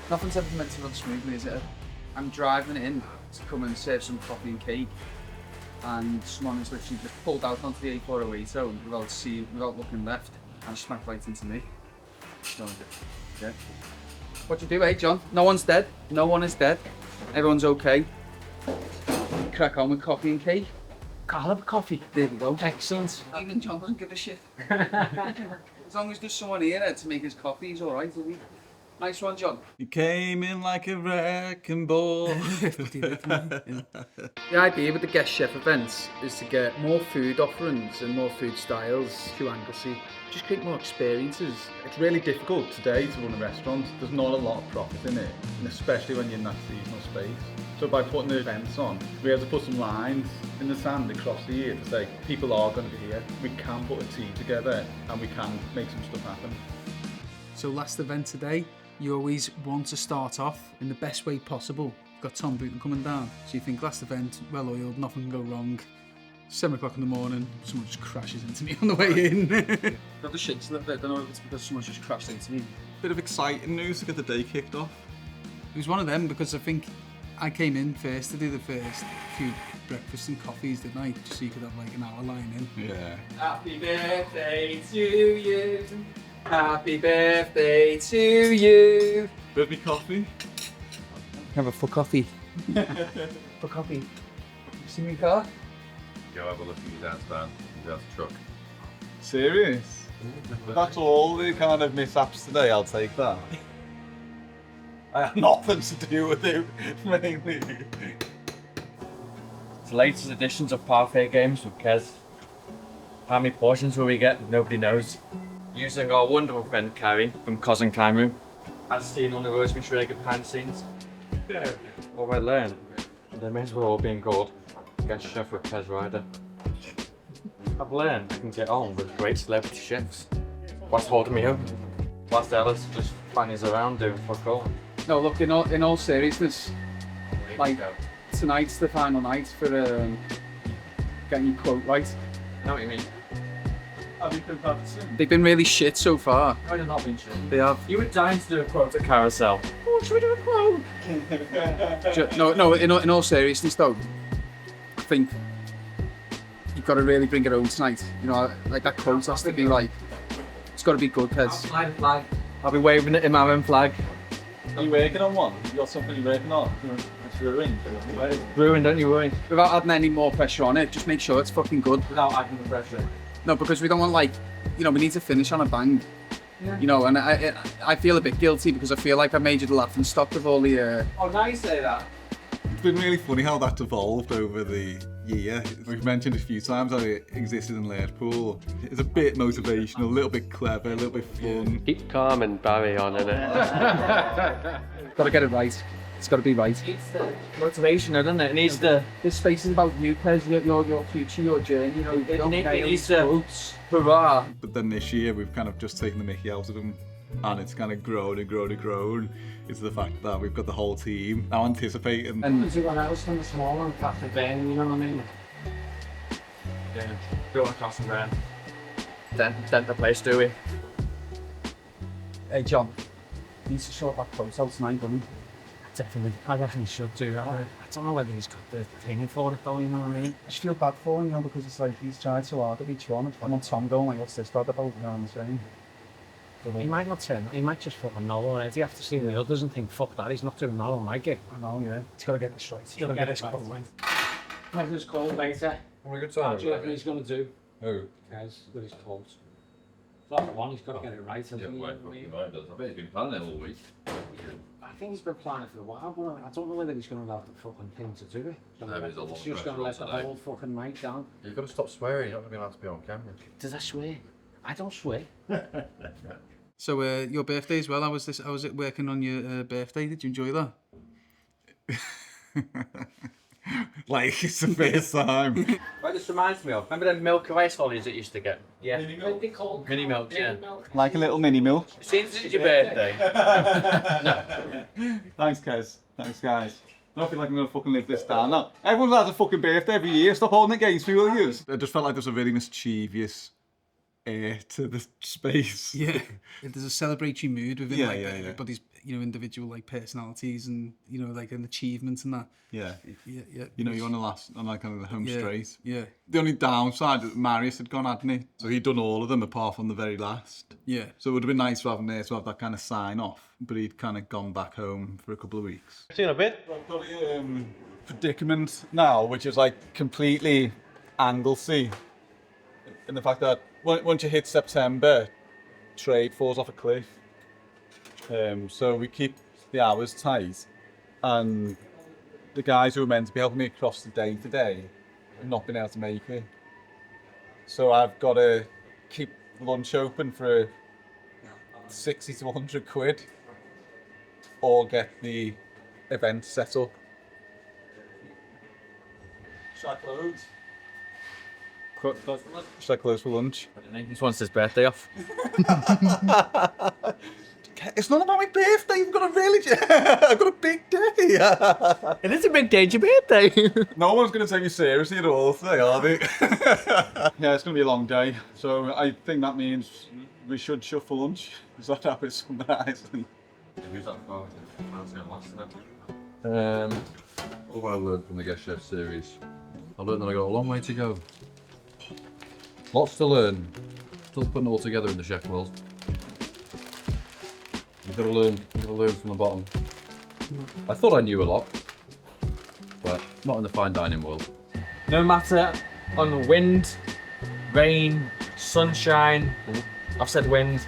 Nothing's ever meant to run smoothly, is it? I'm driving in to come and serve some coffee and cake, and someone has literally just pulled out onto the A408 without looking left, and smacked right into me. So, yeah. What do you do, eh, John? No one's dead. No one is dead. Everyone's okay. Crack on with coffee and cake. I'll have a coffee. There we go. Excellent. Even John doesn't give a shit. As long as there's someone here to make his coffee, he's all right, isn't he? Nice one, John. You came in like a wrecking ball. The idea with the guest chef events is to get more food offerings and more food styles through Anglesey. Just create more experiences. It's really difficult today to run a restaurant. There's not a lot of profit in it, and especially when you're in that seasonal space. So by putting the events on, we have to put some lines in the sand across the year to say people are going to be here. We can put a team together and we can make some stuff happen. So last event today, you always want to start off in the best way possible. You've got Tom Booton coming down, so you think last event, well oiled, nothing can go wrong. 7 o'clock in the morning, someone just crashes into me on the way in. Got the shakes a little bit, I don't know if it's because someone just crashed into me. Bit of exciting news to get the day kicked off. It was one of them because I think I came in first to do the first few breakfasts and coffees, didn't I? Just so you could have like an hour line in. Yeah. Happy birthday to you. Happy birthday to you. Birthday coffee? Have a full coffee. For coffee. You see me car? Go have a look at your dad's van, your dad's truck. Serious? That's all the kind of mishaps today, I'll take that. I have nothing to do with it, mainly. It's the latest editions of parfait games with Kez. How many portions will we get? Nobody knows. Using our wonderful friend Carrie from Cos and Climb Room, as seen on the Rosemary Schrager behind the scenes. What I learned, they may as well all being called Guest Chef with Kez Ryder. I've learned I can get on with great celebrity chefs. What's holding me up? Whilst Ellis just fannies around doing fuck all. No, look, in all seriousness, like tonight's the final night for getting your quote right. I know what you mean. They've been really shit so far. I have not been sure. They have. You were dying to do a quote at Carousel. Oh, should we do a quote? No, in all seriousness though, I think you've got to really bring it home tonight. You know, like that quote has to be like, it's got to be good, Kez. Flag. I'll be waving it in my own flag. Are you working on one? You got something you're working on? It's ruined. Ruined, don't you worry. Without adding any more pressure on it, just make sure it's fucking good. Without adding the pressure. No, because we don't want like, you know, we need to finish on a bang. Yeah. You know, and I feel a bit guilty because I feel like I made you the laughing stock of all the... Oh, now you say that. It's been really funny how that's evolved over the year. We've mentioned a few times how it existed in Liverpool. It's a bit motivational, a little bit clever, a little bit fun. Keep calm and Barry on in it. Got to get it right. It's got to be right. It needs the motivation, doesn't it? It needs the... This space is about you, Kez, your future, your journey. You know, it needs the hurrah. But then this year we've kind of just taken the mickey out of them, and it's kind of grown and grown and grown. It's the fact that we've got the whole team now anticipating. And everyone else from the small one, Castle Ben, you know what I mean? Yeah, built a Castle Ben. Dent the place, do we? hey, John, he needs to sort that quote out tonight, doesn't he? Definitely. I definitely should do that. I don't know whether he's got the thing for it though, you know what I mean? I just feel bad for him, you know, because it's like he's tried so hard at each one. I want Tom going like, what's this dad about? You know what I'm saying? He might not turn, he might just fucking know already after seeing the others and think, fuck that, he's not doing that on my gig. I know, yeah. He's got to get this right. He's got to get this quote right. Have his call later. Have a good What time. do you reckon he's going to do? Who? Kez, with his quotes. That's one, he's got to get it right. Yeah, well, fucking mind does. I bet he's been planning it all week. I think he's been planning for a while, but I don't know whether he's going to allow the fucking thing to do it. No, there's a lot He's of just going to let pressure the on whole fucking night down. You've got to stop swearing. You're not going to be allowed to be on camera. Does I swear? I don't swear. So, your birthday as well, how was it working on your birthday? Did you enjoy that? Like, it's the first time. Right, this reminds me of, remember them milk rice holidays that you used to get? Yeah. Mini milk. Mini milk, yeah. Like a little mini milk. Since it's your birthday. Thanks, Kez. Thanks, guys. I don't feel like I'm going to fucking live this down now. Everyone's had a fucking birthday every year. Stop holding it against me, will you? I just felt like there was a really mischievous air to the space. Yeah, there's a celebratory mood within like yeah. everybody's, you know, individual like personalities and, you know, like an achievement and that. Yeah. Yeah. You know, you're on the last, on like kind of the home straight. Yeah. The only downside that Marius had gone, hadn't he? So he'd done all of them apart from the very last. Yeah. So it would have been nice to have him there to have that kind of sign off, but he'd kind of gone back home for a couple of weeks. See you in a bit. I've got a predicament now, which is like completely anglesy, in the fact that once you hit September, trade falls off a cliff. So we keep the hours tight, and the guys who were meant to be helping me across the day today have not been able to make it. So I've got to keep lunch open for 60 to 100 quid, or get the event set up. Should I close? Should I close for lunch? He just wants his birthday off. It's not about my birthday. I've got a really, I've got a big day. It is a big day, it's your birthday. No one's going to take me seriously at all today, are they? Yeah, it's going to be a long day. So I think that means we should shuffle lunch. Is that how it's summarised? What I learned from the Guest Chef series, I learned that I got a long way to go. Lots to learn. Still putting it all together in the chef world. You've got to learn from the bottom. I thought I knew a lot, but not in the fine dining world. No matter on wind, rain, sunshine, I've said wind,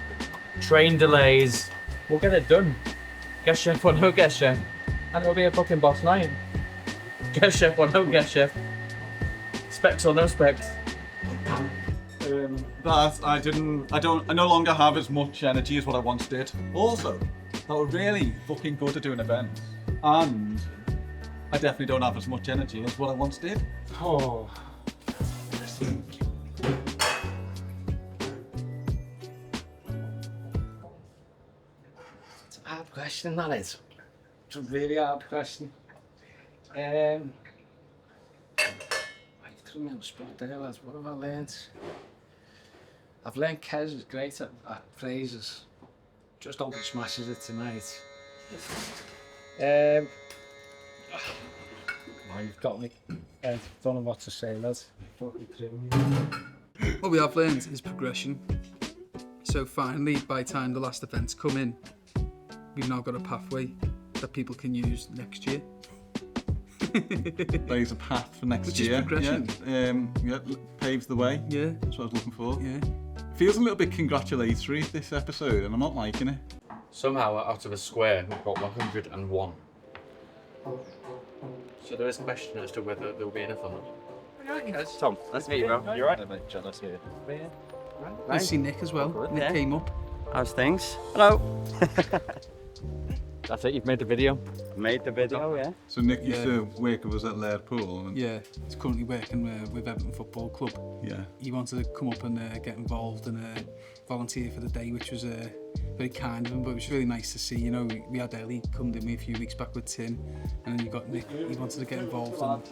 train delays, we'll get it done. Guest chef or no guest chef, and it'll be a fucking boss night. Guest chef or no guest chef, specs or no specs. That I no longer have as much energy as what I once did. Also, I was really fucking good at doing events, and I definitely don't have as much energy as what I once did. Oh. It's a hard question, that is. It's a really hard question. I threw me on the spot there, lads. What have I learned? I've learned Kez is great at phrases. Just open smashes it tonight. Oh, you've got me. I don't know what to say, lads. Fucking threw me. What we have learned is progression. So finally, by the time the last events come in, we've now got a pathway that people can use next year. There's a path for next Which year. is progression. Yeah, paves the way. Yeah. That's what I was looking for. Yeah. Feels a little bit congratulatory, this episode, and I'm not liking it. Somehow out of a square we've got 101. So there is a question as to whether there will be enough or not. Tom, nice to meet you, bro. You're right. John, nice to meet you. Nice to see Nick as well. Good, Nick yeah. came up. How's things? Hello. That's it, you've made the video. Made the video, yeah. So Nick used Yeah. to work with us at Liverpool. And Yeah, he's currently working with Everton Football Club. yeah. He wanted to come up and get involved and volunteer for the day, which was very kind of him, but it was really nice to see. You know, we had Ellie come to me a few weeks back with Tim, and then you got Nick. He wanted to get involved and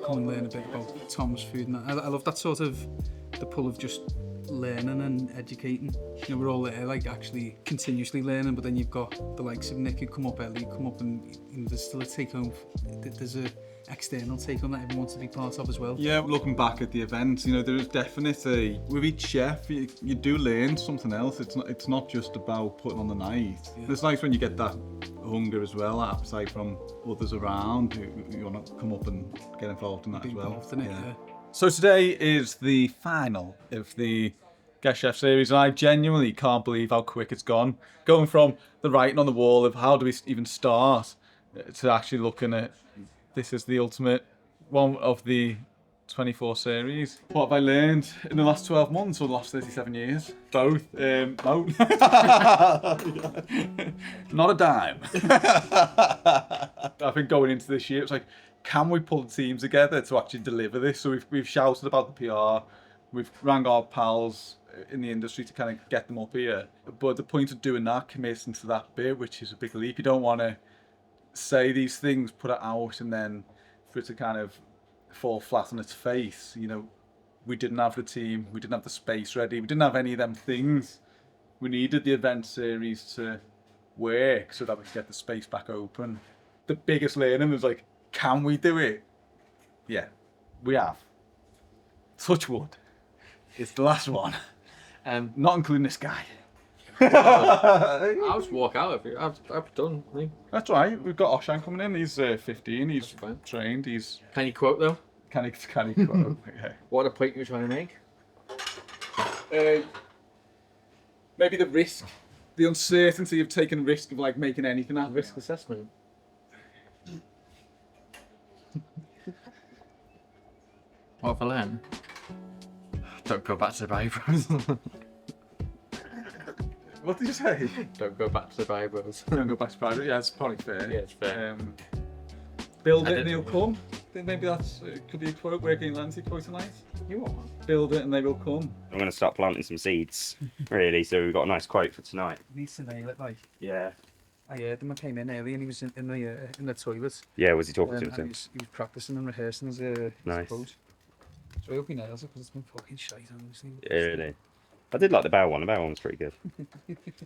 come and learn a bit about Tom's food. And I love that sort of the pull of just learning and educating. You know, we're all there, like actually continuously learning, but then you've got the likes of Nick who come up, Ellie come up, and you know, there's still a take home. There's a external take on that everyone wants to be part of as well. Yeah, looking back at the events, you know, there is definitely, with each chef, you do learn something else. It's not just about putting on the night. Yeah. It's nice when you get that hunger as well, that appetite from others around who want to come up and get involved in that Be as well. involved in it, yeah. So today is the final of the Guest Chef series, and I genuinely can't believe how quick it's gone. Going from the writing on the wall of how do we even start to actually looking at this is the ultimate one of the 24 series. What have I learned in the last 12 months or the last 37 years? Both. No. Not a dime. I think going into this year, it's like, can we pull the team together to actually deliver this? So we've shouted about the PR, we've rang our pals in the industry to kind of get them up here. But the point of doing that, committing to that bit, which is a big leap, you don't want to say these things, put it out, and then for it to kind of fall flat on its face. You know, we didn't have the team, we didn't have the space ready, we didn't have any of them things. We needed the event series to work so that we could get the space back open. The biggest learning was like, can we do it? Yeah, we have. Touch wood. It's the last one. Not including this guy. I'll just walk out of it. I've done. I think. That's right. We've got Oshan coming in. He's 15. He's trained. He's Can you quote though? can he quote? Okay. What a point you were trying to make? Maybe the risk, the uncertainty of taking risk of like making anything happen. Risk assessment. What have I learned? Don't go back to the Bibles. What did you say? Don't go back to the Bibles. Don't go back to private. Yeah, it's probably fair. Yeah, it's fair. Build I it and didn't- they'll come. Then maybe that's could be a quote. Working Lancy quote tonight. You what? Build it and they will come. I'm going to start planting some seeds, really, so we've got a nice quote for tonight. Needs to nail it, like. Yeah. I heard him. I came in early and he was in the toilet. Yeah, was he talking And to he him? was practicing and rehearsing his Nice. quote. So I hope he nails it because it's been fucking shite, honestly. Yeah, really. I did like the bow one. The bow one was pretty good.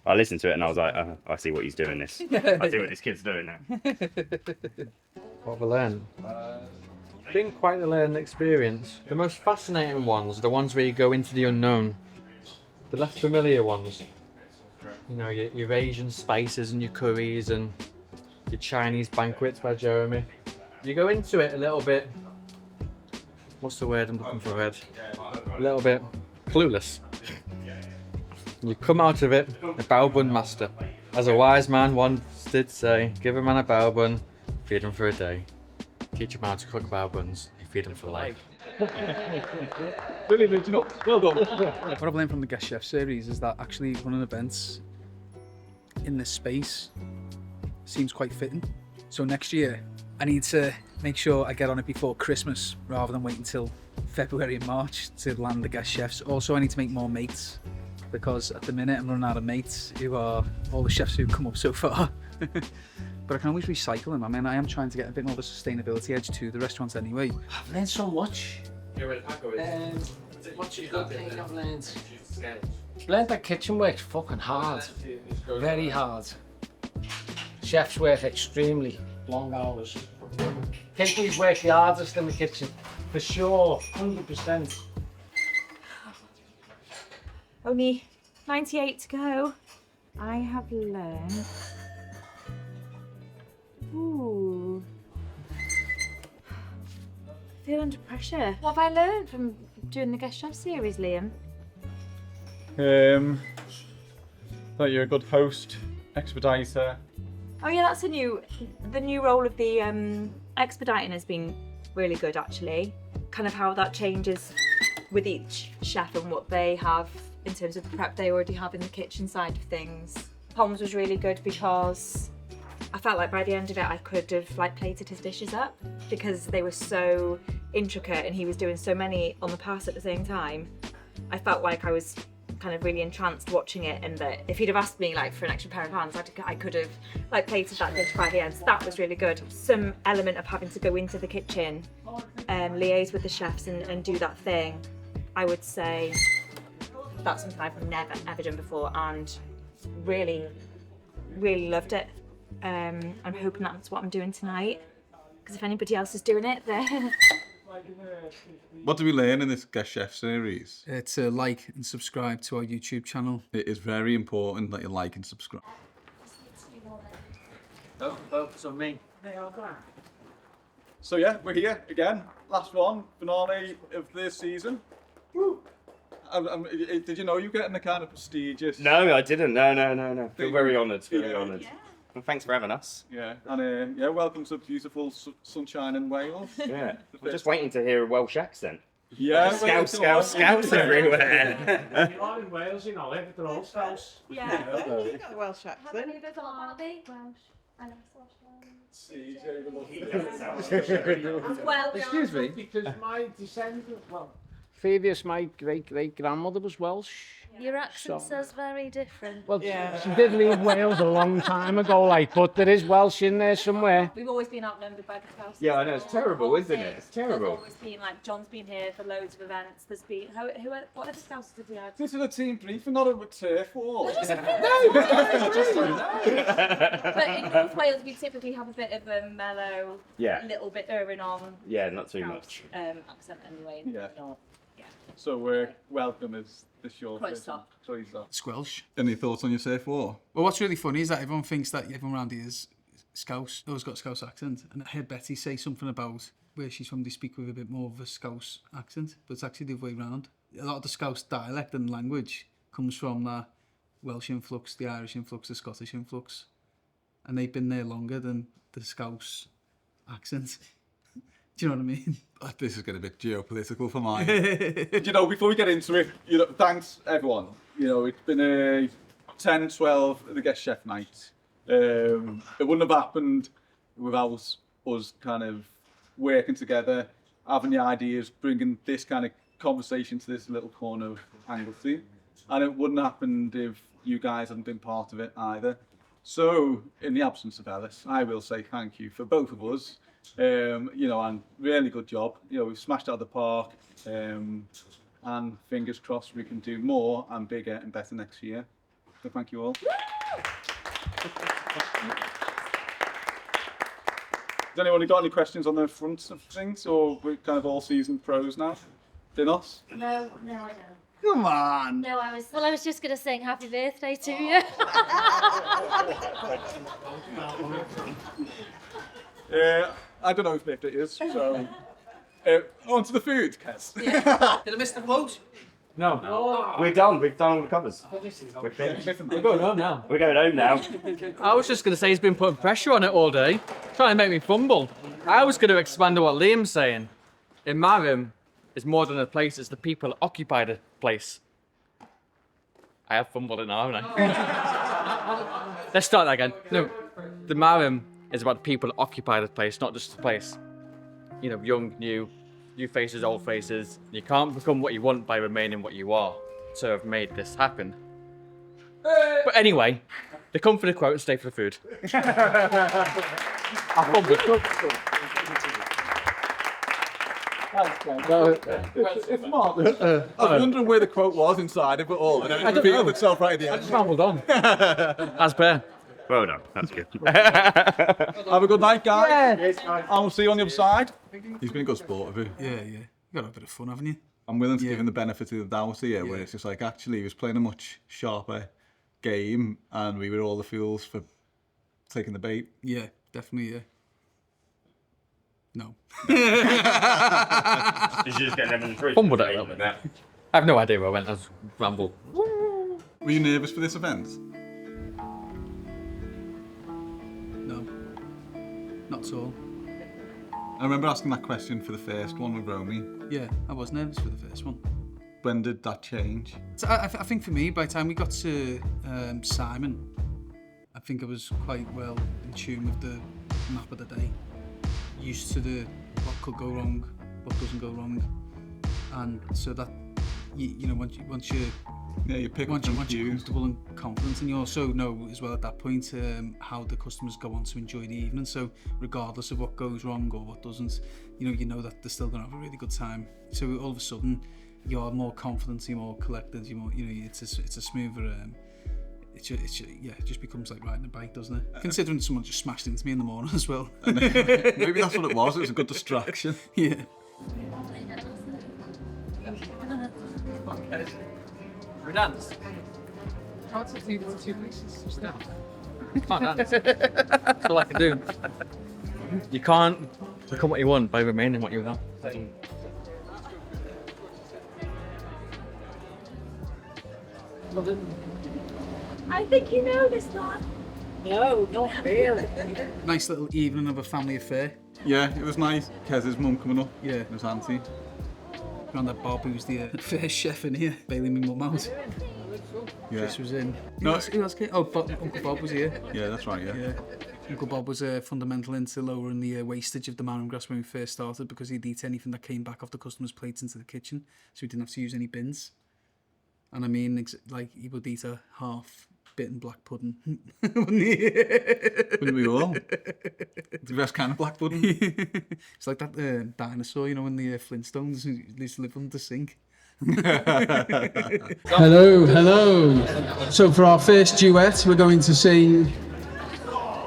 I listened to it and I was like, I see what he's doing this. I see what this kid's doing now. What have I learned? It's been quite a learning experience. The most fascinating ones are the ones where you go into the unknown. The less familiar ones. You know, your Asian spices and your curries and your Chinese banquets by Jeremy. You go into it a little bit... What's the word I'm looking for, Ed? A little bit clueless. You come out of it a bow bun master. As a wise man once did say, give a man a bow bun, feed him for a day. Teach him how to cook bow buns, you feed him for life. Really original. Well done. What I've learned from the guest chef series is that actually running events in this space seems quite fitting. So next year, I need to make sure I get on it before Christmas rather than wait until February and March to land the guest chefs. Also, I need to make more mates because at the minute I'm running out of mates who are all the chefs who've come up so far. But I can always recycle them. I mean, I am trying to get a bit more of a sustainability edge to the restaurants anyway. I've learned so much. What's a good thing I've learned? Learned that kitchen work's fucking hard. Very hard. Chefs work extremely long hours. Kitchens work the hardest in the kitchen. For sure, 100%. Only 98 to go. I have learned. Ooh. I feel under pressure. What have I learned from doing the guest chef series, Liam? That you're a good host, expediter. Oh yeah, that's the new role of the expediting has been really good actually. Kind of how that changes with each chef and what they have in terms of the prep they already have in the kitchen side of things. Tom's was really good because I felt like by the end of it I could have like plated his dishes up because they were so intricate and he was doing so many on the pass at the same time. I felt like I was kind of really entranced watching it, and that if he'd have asked me like for an extra pair of hands, I could have like plated that dish by the end. So that was really good. Some element of having to go into the kitchen, liaise with the chefs and do that thing, I would say that's something I've never ever done before and really loved it. I'm hoping that's what I'm doing tonight, because if anybody else is doing it, then What do we learn in this guest chef series? To like and subscribe to our YouTube channel. It is very important that you like and subscribe. Focus on me. So yeah, we're here again. Last one, finale of this season. Woo! Did you know you're getting the kind of prestigious? No, I didn't. No. Feel very honoured. Very honoured. Well, thanks for having us. Yeah, and yeah, welcome to beautiful sunshine in Wales. Yeah. We're just waiting to hear a Welsh accent. Yeah, Scouts everywhere. You're all in Wales, you know, they're all Scouts. yeah. The Welsh accent. Well, Excuse me. Because my descendant, well, previous, my great-great-grandmother was Welsh. Your accent says very different. Well, she did leave Wales a long time ago, like, but there is Welsh in there somewhere. We've always been outnumbered by the Scousers. Yeah, I know, it's terrible, isn't it? It's There's terrible. always been, like, John's been here for loads of events. There's been, what other Scousers did we have? This is a team briefing, not a turf war. But in North Wales, we typically have a bit of a mellow, little bit erring on. Yeah, not too much. Accent anyway. Yeah. North. So we're welcome as the short Quite person. soft. Squelch. Any thoughts on your surf war? Well, what's really funny is that everyone thinks that everyone around here is Scouse, always got a Scouse accent. And I heard Betty say something about where she's from, they speak with a bit more of a Scouse accent, but it's actually the other way around. A lot of the Scouse dialect and language comes from that Welsh influx, the Irish influx, the Scottish influx. And they've been there longer than the Scouse accent. Do you know what I mean? This is getting a bit geopolitical for mine. You know, before we get into it, you know, thanks everyone. You know, it's been a 10, 12 of the guest chef night. It wouldn't have happened without us kind of working together, having the ideas, bringing this kind of conversation to this little corner of Anglesey. And it wouldn't have happened if you guys hadn't been part of it either. So, in the absence of Ellis, I will say thank you for both of us. You know, and really good job. You know, we've smashed out of the park, and fingers crossed we can do more and bigger and better next year. So thank you all. Has anyone got any questions on the front of things, or we're kind of all seasoned pros now? Dinos? No, I don't. Come on! No, I was just going to sing happy birthday to you. I don't know whose birthday it is, so... on to the food, Kez. Did I miss the quote? No. We're done. We've done all the covers. We're finished. We're going home now. We're going home now. I was just going to say he's been putting pressure on it all day, trying to make me fumble. I was going to expand on what Liam's saying. In Marram, it's more than a place, it's the people that occupy the place. I have fumbled it now, haven't I? Let's start that again. No, the Marram is about the people that occupy the place, not just the place. You know, young, new faces, old faces. You can't become what you want by remaining what you are. So I've made this happen. But anyway, they come for the quote and stay for the food. I fumbled. It's marvellous. I was wondering where the quote was inside of it all, and then it revealed itself right at the I end. just rambled on. As per. Well done. That's good. Have a good night, guys. And we'll see you on the other side. He's been a good sport, have you? Yeah. You got to have a bit of fun, haven't you? I'm willing to give him the benefit of the doubt here, where it's just like, actually, he was playing a much sharper game, and we were all the fools for taking the bait. Yeah, definitely, yeah. No. Did you just get 11-3? Fumbled it a little bit. I have no idea where I went. I was rambled. Were you nervous for this event? No. Not at all. I remember asking that question for the first one with Romy. Yeah, I was nervous for the first one. When did that change? So I think for me, by the time we got to Simon, I think I was quite well in tune with the map of the day. Used to the what could go wrong, what doesn't go wrong, and so that you know once you pick once you're comfortable and confident, and you also know as well at that point how the customers go on to enjoy the evening. So regardless of what goes wrong or what doesn't, you know that they're still going to have a really good time. So all of a sudden you're more confident, you're more collected, you're more, you know, it's a smoother. It just becomes like riding a bike, doesn't it? Considering someone just smashed into me in the morning as well. Maybe that's what it was. It was a good distraction. Yeah. We dance. Can't do the two places. Just dance. Can't dance. That's all I can do. You can't become what you want by remaining what you are. I think you know this one. No, not really. Nice little evening of a family affair. Yeah, it was nice. Kez's mum coming up. Yeah. And his auntie. Grandad Bob, who's the first chef in here, bailing my mum out. Yeah. Chris was in. No. Who else came? Oh, Uncle Bob was here. Yeah, that's right, yeah. Uncle Bob was fundamental into lowering the wastage of the marram grass when we first started, because he'd eat anything that came back off the customers' plates into the kitchen, so we didn't have to use any bins. And I mean, like, he would eat a half-bitten black pudding, wouldn't he? Wouldn't we all? The best kind of black pudding. It's like that dinosaur, you know, in the Flintstones, who used to live under the sink. Hello. So for our first duet, we're going to sing.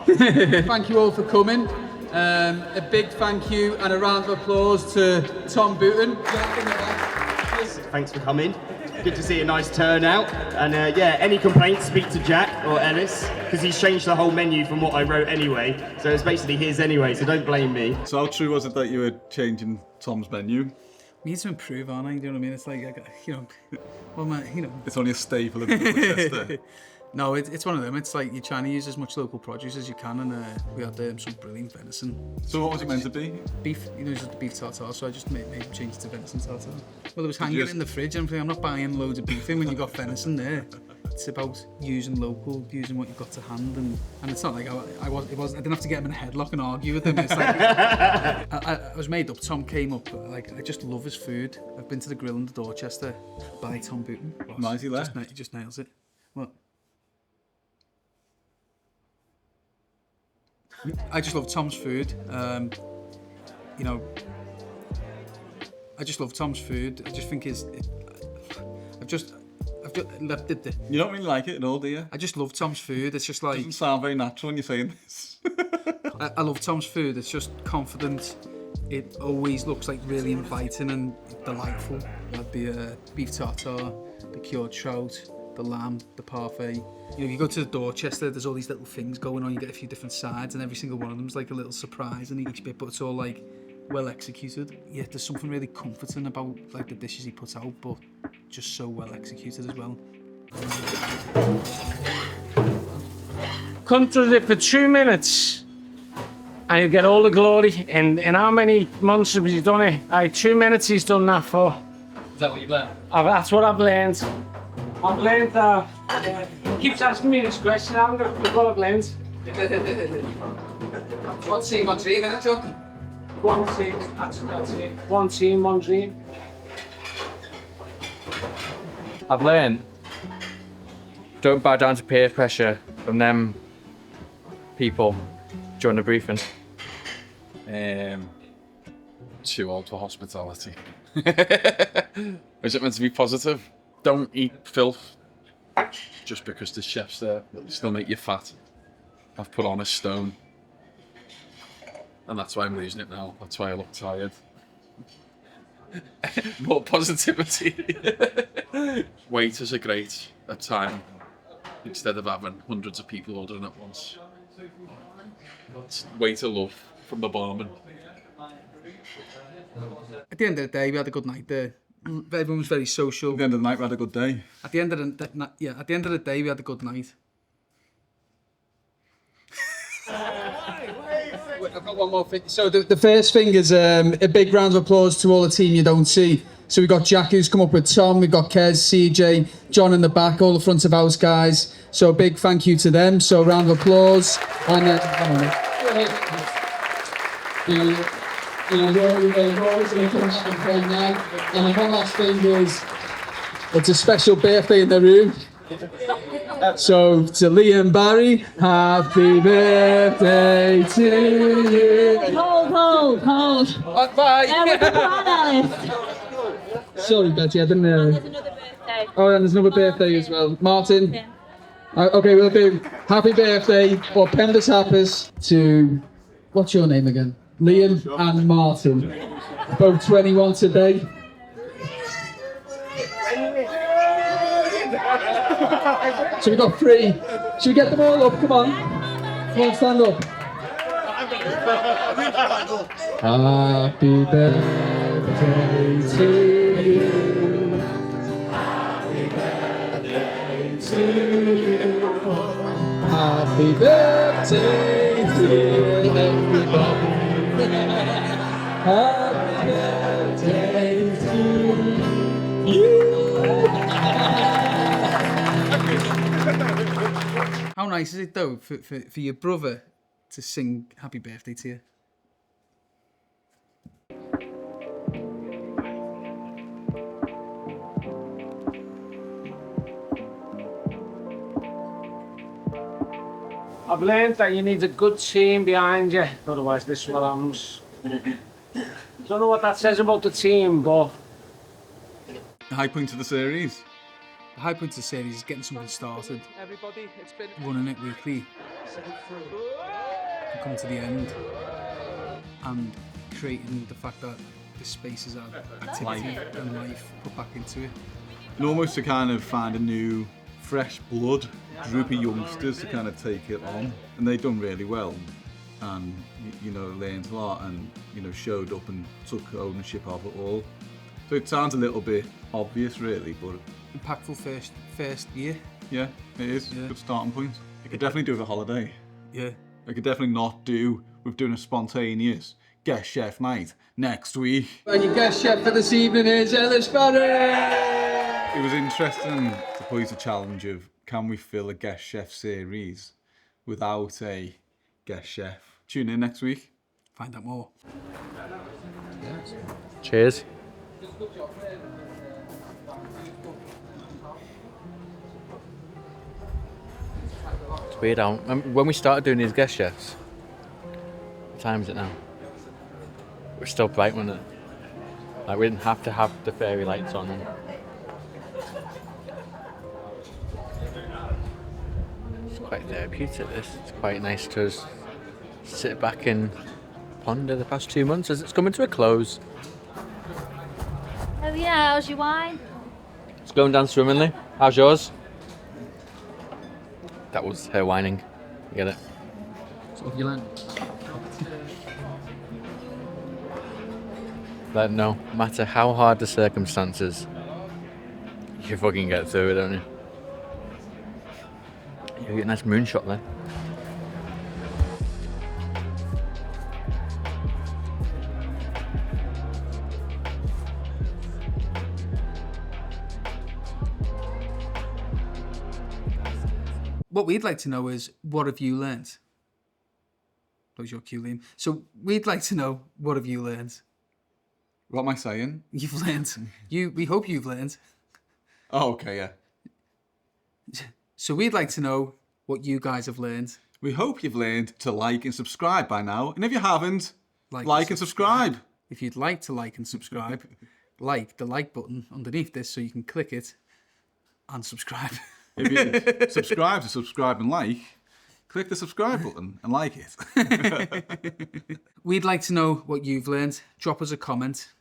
Thank you all for coming. A big thank you and a round of applause to Tom Booton. Thanks for coming. Good to see a nice turnout. And yeah, any complaints, speak to Jack or Ellis, because he's changed the whole menu from what I wrote anyway. So it's basically his anyway, so don't blame me. So how true was it that you were changing Tom's menu? We need to improve, aren't I? Do you know what I mean? It's like, you know, well, man, you know. It's only a staple of Dorchester. No, it's one of them. It's like you're trying to use as much local produce as you can, and we had some brilliant venison. So what was it meant to be? Beef, you know, just the beef tartare. So I just made change it to venison tartare. Well, there was hanging in the fridge, and I'm thinking, I'm not buying loads of beef in when you've got venison there. It's about using local, using what you've got to hand, and it's not like I didn't have to get him in a headlock and argue with him. It's like I was made up. Tom came up. Like, I just love his food. I've been to the grill in Dorchester by Tom Booton. Nice, he left. He just nails it. Well, I just love Tom's food. You know, I just love Tom's food. I just think I've just left it there. You don't really like it at all, do you? I just love Tom's food. It's just like... It doesn't sound very natural when you're saying this. I love Tom's food. It's just confident. It always looks like really inviting and delightful. Like the beef tartare, the cured trout, the lamb, the parfait. You know, if you go to Dorchester, there's all these little things going on. You get a few different sides, and every single one of them's like a little surprise in each bit, but it's all like well executed. Yeah, there's something really comforting about like the dishes he puts out, but just so well executed as well. Come to it for 2 minutes, and you get all the glory. And how many months have you done it? 2 minutes he's done that for. Is that what you've learned? That's what I've learned. I've learned that. He keeps asking me this question. I haven't got what I've learned. One team, one dream, isn't it, Chuck? One team, that's it. One team, one dream. I've learned, don't bow down to peer pressure from them people during the briefing. Too old for hospitality. Is it meant to be positive? Don't eat filth just because the chef's there. It'll still make you fat. I've put on a stone. And that's why I'm losing it now. That's why I look tired. More positivity. Waiters are great at time instead of having hundreds of people ordering at once. That's waiter love from the barman. At the end of the day, we had a good night there. Everyone was very social. At the end of the night, we had a good day. At the end of the day, we had a good night. I've got one more thing. So the first thing is a big round of applause to all the team you don't see. So we've got Jack who's come up with Tom, we've got Kez, CJ, John in the back, all the front of house guys. So a big thank you to them. So a round of applause. And and one last thing is, it's a special birthday in the room. So to Liam Barry, happy birthday to you. Hold. Bye. Come on, Alice. Sorry, Betty, I didn't know. There's another birthday. Oh, and there's another birthday as well. Martin. Yeah. Okay, we'll do happy birthday or Pendas Happers to, what's your name again? Liam and Martin. Both 21 today. So we got 3. Should we get them all up? Come on. Come on, stand up. Happy birthday to you. Happy birthday to you. Happy birthday to everybody. Happy birthday to you. How nice is it though for your brother to sing happy birthday to you? I've learned that you need a good team behind you, otherwise this will happens. Don't know what that says about the team, but The high point of the series. The high point of the series is getting something started, Everybody, it's been running it weekly, and coming to the end, and creating the fact that the spaces have activity and life put back into it. And almost to kind of find a new, fresh blood group of youngsters to kind of take it on. And they've done really well. And, you know, learned a lot and, you know, showed up and took ownership of it all. So it sounds a little bit obvious, really, but Impactful first year. yeah, it is. Yeah. Good starting point. I could definitely do with a holiday. Yeah. I could definitely not do with doing a spontaneous guest chef night next week. And your guest chef for this evening is Ellis. It was interesting to pose a challenge of can we fill a guest chef series without a guest chef. Tune in next week. Find out more. Cheers. It's weird how when we started doing these guest chefs, what time is it now? We're still bright, wasn't it? Like we didn't have to have the fairy lights on. It's quite therapeutic. This. It's quite nice to just sit back and ponder the past 2 months as it's coming to a close. Oh yeah, how's your wine? It's going down swimmingly. How's yours? That was her whining. You get it? But no matter how hard the circumstances, you fucking get through it, don't you? You get a nice moonshot there. What we'd like to know is, what have you learnt? That was your cue, Liam. So we'd like to know, what have you learnt? What am I saying? You've learnt. We hope you've learnt. Oh, okay, yeah. So we'd like to know what you guys have learnt. We hope you've learned to like and subscribe by now. And if you haven't, like and subscribe. If you'd like to like and subscribe, like the like button underneath this so you can click it and subscribe. If you subscribe to subscribe and like, click the subscribe button and like it. We'd like to know what you've learnt. Drop us a comment